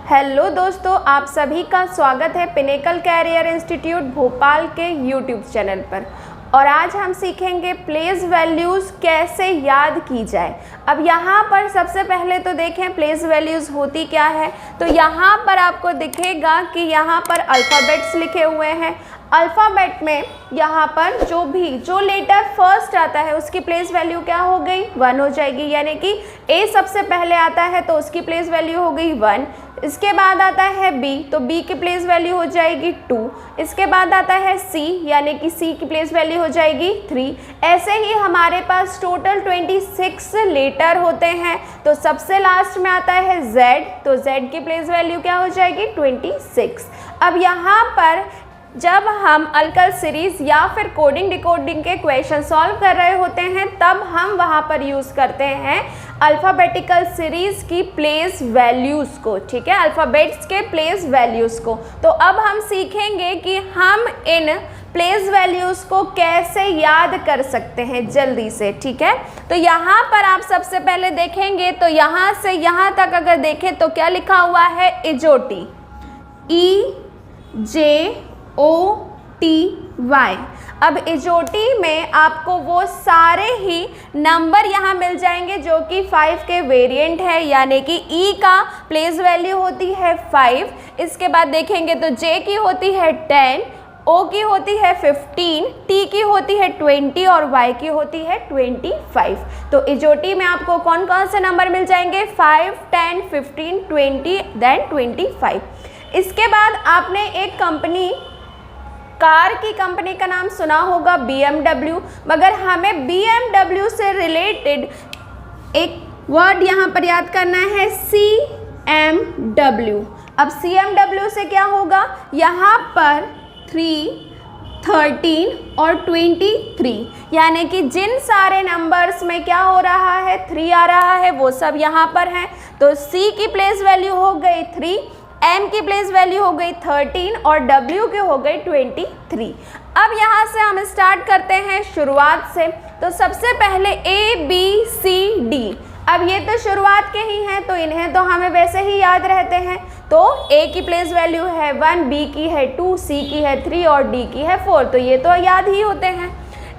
Hello दोस्तों, आप सभी का स्वागत है पिनेकल कैरियर इंस्टीट्यूट भोपाल के यूट्यूब चैनल पर। और आज हम सीखेंगे प्लेस वैल्यूज़ कैसे याद की जाए। अब यहाँ पर सबसे पहले तो देखें प्लेस वैल्यूज़ होती क्या है। तो यहाँ पर आपको दिखेगा कि यहाँ पर अल्फ़ाबेट्स लिखे हुए हैं। अल्फ़ाबेट में यहाँ पर जो लेटर फर्स्ट आता है उसकी प्लेस वैल्यू क्या हो गई, 1 हो जाएगी। यानी कि ए सबसे पहले आता है तो उसकी प्लेस वैल्यू हो गई 1। इसके बाद आता है बी, तो बी की प्लेस वैल्यू हो जाएगी 2। इसके बाद आता है सी, यानी कि सी की प्लेस वैल्यू हो जाएगी 3। ऐसे ही हमारे पास टोटल 26 लेटर होते हैं। तो सबसे लास्ट में आता है जेड, तो जेड की प्लेस वैल्यू क्या हो जाएगी 26। अब यहाँ पर जब हम अलकल सीरीज़ या फिर कोडिंग डिकोडिंग के क्वेश्चन सॉल्व कर रहे होते हैं तब हम वहाँ पर यूज़ करते हैं अल्फ़ाबेटिकल सीरीज़ की प्लेस वैल्यूज़ को। ठीक है, अल्फ़ाबेट्स के प्लेस वैल्यूज़ को। तो अब हम सीखेंगे कि हम इन प्लेस वैल्यूज़ को कैसे याद कर सकते हैं जल्दी से। ठीक है, तो यहाँ पर आप सबसे पहले देखेंगे तो यहाँ से यहाँ तक अगर देखें तो क्या लिखा हुआ है, इजोटी, EJOTY। अब इजोटी में आपको वो सारे ही नंबर यहाँ मिल जाएंगे जो कि 5 के वेरिएंट है, यानी कि ई का प्लेस वैल्यू होती है 5। इसके बाद देखेंगे तो जे की होती है 10, ओ की होती है 15, टी की होती है 20 और वाई की होती है 25। तो इजोटी में आपको कौन कौन से नंबर मिल जाएंगे, 5, 10, 15, 20 देन 25। इसके बाद आपने एक कार की कंपनी का नाम सुना होगा BMW, मगर हमें BMW से रिलेटेड एक वर्ड यहाँ पर याद करना है, CMW। अब CMW से क्या होगा, यहाँ पर 3, 13 और 23, यानी कि जिन सारे नंबर्स में क्या हो रहा है, 3 आ रहा है, वो सब यहाँ पर हैं। तो C की प्लेस वैल्यू हो गई 3, M की प्लेस वैल्यू हो गई 13 और W की हो गई 23। अब यहाँ से हम स्टार्ट करते हैं शुरुआत से। तो सबसे पहले ABCD, अब ये तो शुरुआत के ही हैं तो इन्हें तो हमें वैसे ही याद रहते हैं। तो A की प्लेस वैल्यू है 1, B की है 2, C की है 3 और D की है 4, तो ये तो याद ही होते हैं।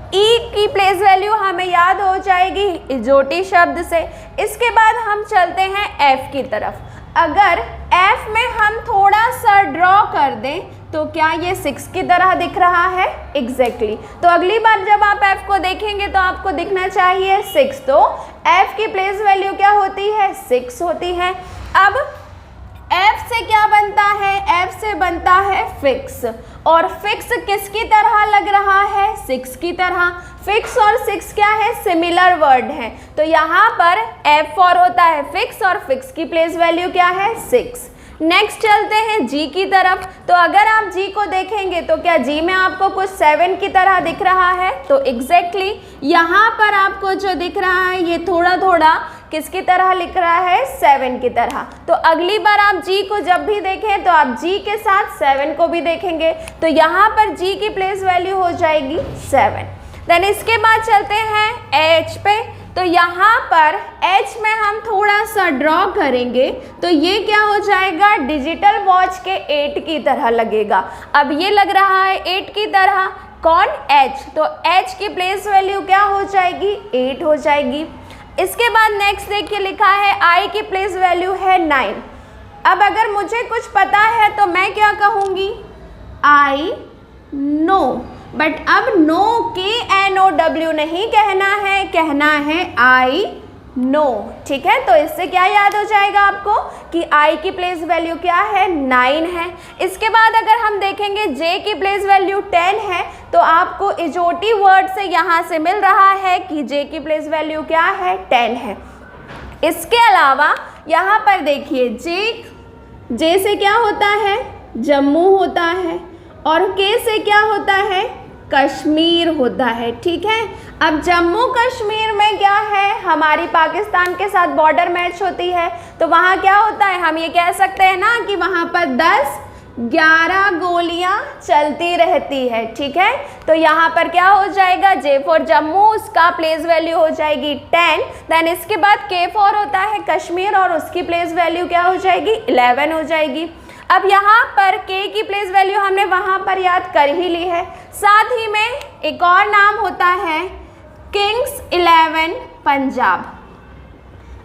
E की प्लेस वैल्यू हमें याद हो जाएगी इजोटी शब्द से। इसके बाद हम चलते हैं F की तरफ। अगर F में हम थोड़ा सा ड्रॉ कर दें तो क्या ये 6 की तरह दिख रहा है, एग्जैक्टली। तो अगली बार जब आप F को देखेंगे तो आपको दिखना चाहिए 6। तो F की प्लेस वैल्यू क्या होती है, 6 होती है। अब F से क्या बनता है, F से बनता है फिक्स, और फिक्स किसकी तरह लग रहा है, 6 की तरह। फिक्स और 6 क्या है, सिमिलर वर्ड है। तो यहाँ पर F4 होता है फिक्स और फिक्स की प्लेस वैल्यू क्या है, 6। नेक्स्ट चलते हैं G की तरफ। तो अगर आप G को देखेंगे तो क्या G में आपको कुछ 7 की तरह दिख रहा है, तो एग्जैक्टली यहाँ पर आपको जो दिख रहा है ये थोड़ा थोड़ा किसकी तरह लिख रहा है, 7 की तरह। तो अगली बार आप G को जब भी देखें तो आप G के साथ 7 को भी देखेंगे। तो यहाँ पर G की प्लेस वैल्यू हो जाएगी 7। देन इसके बाद चलते हैं H पे। तो यहाँ पर H में हम थोड़ा सा ड्रॉ करेंगे तो ये क्या हो जाएगा, डिजिटल वॉच के 8 की तरह लगेगा। अब ये लग रहा है 8 की तरह, कौन, H। तो H की प्लेस वैल्यू क्या हो जाएगी, 8 हो जाएगी। इसके बाद नेक्स्ट देखिए लिखा है I की प्लेस वैल्यू है 9। अब अगर मुझे कुछ पता है तो मैं क्या कहूँगी, I know, बट अब नो KNOW नहीं कहना है I know। ठीक है, तो इससे क्या याद हो जाएगा आपको कि I की प्लेस वैल्यू क्या है, 9 है। इसके बाद अगर हम देखेंगे J की प्लेस वैल्यू 10 है, तो आपको इजोटी वर्ड से यहाँ से मिल रहा है कि J की प्लेस वैल्यू क्या है, 10 है। इसके अलावा यहाँ पर देखिए J से क्या होता है, जम्मू होता है, और K से क्या होता है, कश्मीर होता है। ठीक है, अब जम्मू कश्मीर में क्या है, हमारी पाकिस्तान के साथ बॉर्डर मैच होती है, तो वहाँ क्या होता है, हम ये कह सकते हैं ना कि वहाँ पर 10 11 गोलियां चलती रहती है, ठीक है। तो यहाँ पर क्या हो जाएगा, J फॉर जम्मू, उसका प्लेस वैल्यू हो जाएगी 10। देन इसके बाद K फॉर होता है कश्मीर और उसकी प्लेस वैल्यू क्या हो जाएगी, 11 हो जाएगी। अब यहाँ पर K की प्लेस वैल्यू हमने वहाँ पर याद कर ही ली है। साथ ही में एक और नाम होता है किंग्स 11 पंजाब।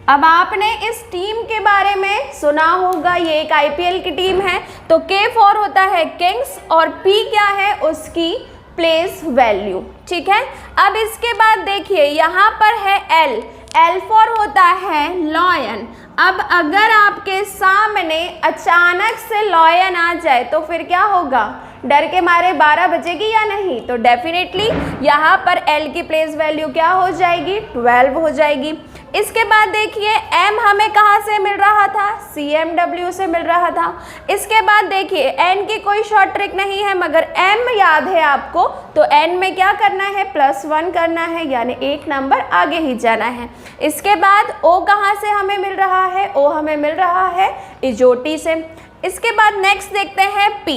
अब आपने इस टीम के बारे में सुना होगा, ये एक IPL की टीम है। तो K फॉर होता है किंग्स और P क्या है, उसकी प्लेस वैल्यू, ठीक है। अब इसके बाद देखिए यहाँ पर है L फॉर होता है लॉयन। अब अगर आपके सामने अचानक से लॉयन आ जाए तो फिर क्या होगा, डर के मारे 12 बजेगी या नहीं, तो डेफिनेटली यहाँ पर L की प्लेस वैल्यू क्या हो जाएगी, 12 हो जाएगी। इसके बाद देखिए M हमें कहाँ से मिल रहा था, CMW से मिल रहा था। इसके बाद देखिए N की कोई शॉर्ट ट्रिक नहीं है, मगर M याद है आपको, तो N में क्या करना है, +1 करना है, यानी एक नंबर आगे ही जाना है। इसके बाद O कहाँ से हमें मिल रहा है, O हमें मिल रहा है इजोटी से। इसके बाद नेक्स्ट देखते हैं P।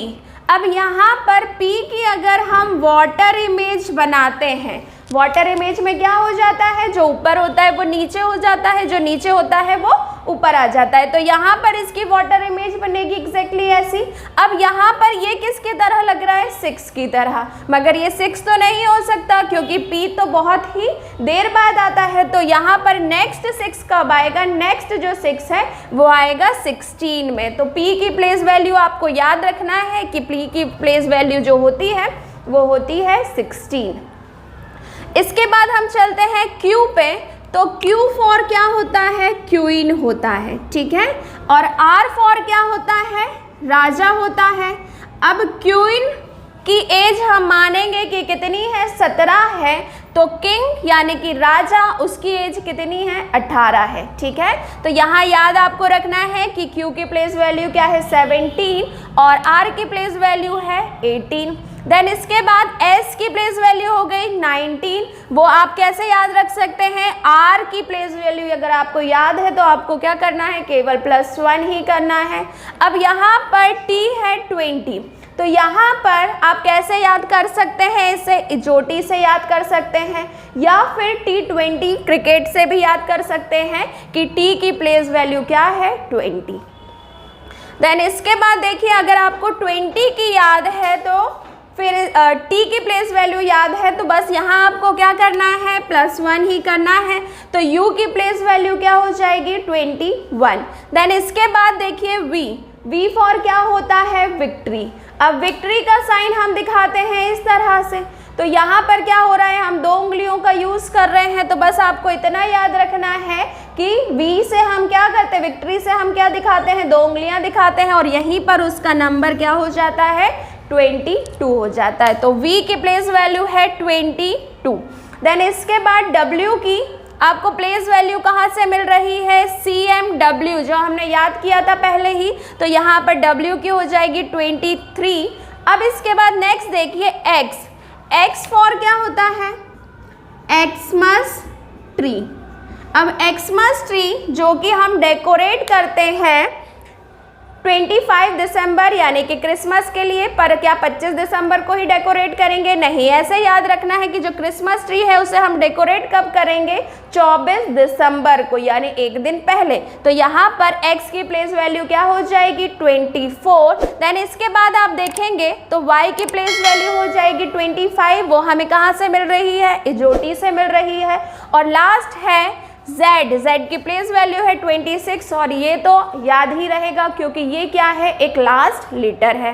अब यहाँ पर P की अगर हम वाटर इमेज बनाते हैं, वाटर इमेज में क्या हो जाता है, जो ऊपर होता है वो नीचे हो जाता है, जो नीचे होता है वो ऊपर आ जाता है। तो यहाँ पर इसकी वाटर इमेज बनेगी एग्जैक्टली ऐसी। अब यहाँ पर ये किसकी तरह लग रहा है, 6 की तरह, मगर ये 6 तो नहीं हो सकता क्योंकि P तो बहुत ही देर बाद आता है। तो यहाँ पर नेक्स्ट 6 कब आएगा, नेक्स्ट जो 6 है वो आएगा 16 में। तो P की प्लेस वैल्यू आपको याद रखना है कि P की प्लेस वैल्यू जो होती है वो होती है 16। इसके बाद हम चलते हैं Q पे। तो Q फॉर क्या होता है, क्वीन होता है, ठीक है। और R फॉर क्या होता है, राजा होता है। अब क्वीन की एज हम मानेंगे कि कितनी है, 17 है। तो किंग यानी कि राजा, उसकी एज कितनी है, 18 है, ठीक है। तो यहाँ याद आपको रखना है कि Q की प्लेस वैल्यू क्या है, 17 और R की प्लेस वैल्यू है 18। देन इसके बाद S की प्लेस वैल्यू हो गई 19। वो आप कैसे याद रख सकते हैं, R की प्लेस वैल्यू अगर आपको याद है तो आपको क्या करना है, केवल +1 ही करना है। अब यहाँ पर T है 20। तो यहाँ पर आप कैसे याद कर सकते हैं, इसे इजोटी से याद कर सकते हैं या फिर T20 क्रिकेट से भी याद कर सकते हैं कि T की प्लेस वैल्यू क्या है, 20। देन इसके बाद देखिए अगर आपको 20 की याद है तो फिर T की प्लेस वैल्यू याद है तो बस यहाँ आपको क्या करना है, +1 ही करना है। तो U की प्लेस वैल्यू क्या हो जाएगी, 21। देन इसके बाद देखिए V फॉर क्या होता है, विक्ट्री। अब विक्ट्री का साइन हम दिखाते हैं इस तरह से। तो यहाँ पर क्या हो रहा है, हम 2 उंगलियों का यूज़ कर रहे हैं। तो बस आपको इतना याद रखना है कि V से हम क्या करते हैं, विक्ट्री से हम क्या दिखाते हैं, 2 उंगलियाँ दिखाते हैं और यहीं पर उसका नंबर क्या हो जाता है, 22 हो जाता है। तो V की प्लेस वैल्यू है 22। देन इसके बाद W की आपको प्लेस वैल्यू कहाँ से मिल रही है, CMW, जो हमने याद किया था पहले ही। तो यहाँ पर W की हो जाएगी 23। अब इसके बाद नेक्स्ट देखिए X फॉर क्या होता है, एक्समस ट्री। अब एक्समस ट्री जो कि हम डेकोरेट करते हैं 25 दिसंबर यानी कि क्रिसमस के लिए, पर क्या 25 दिसंबर को ही डेकोरेट करेंगे, नहीं। ऐसे याद रखना है कि जो क्रिसमस ट्री है उसे हम डेकोरेट कब करेंगे, 24 दिसंबर को, यानी एक दिन पहले। तो यहाँ पर X की प्लेस वैल्यू क्या हो जाएगी, 24। देन इसके बाद आप देखेंगे तो Y की प्लेस वैल्यू हो जाएगी 25। वो हमें कहाँ से मिल रही है, इजोटी से मिल रही है। और लास्ट है Z की प्लेस वैल्यू है 26 और ये तो याद ही रहेगा क्योंकि ये क्या है, एक लास्ट लेटर है।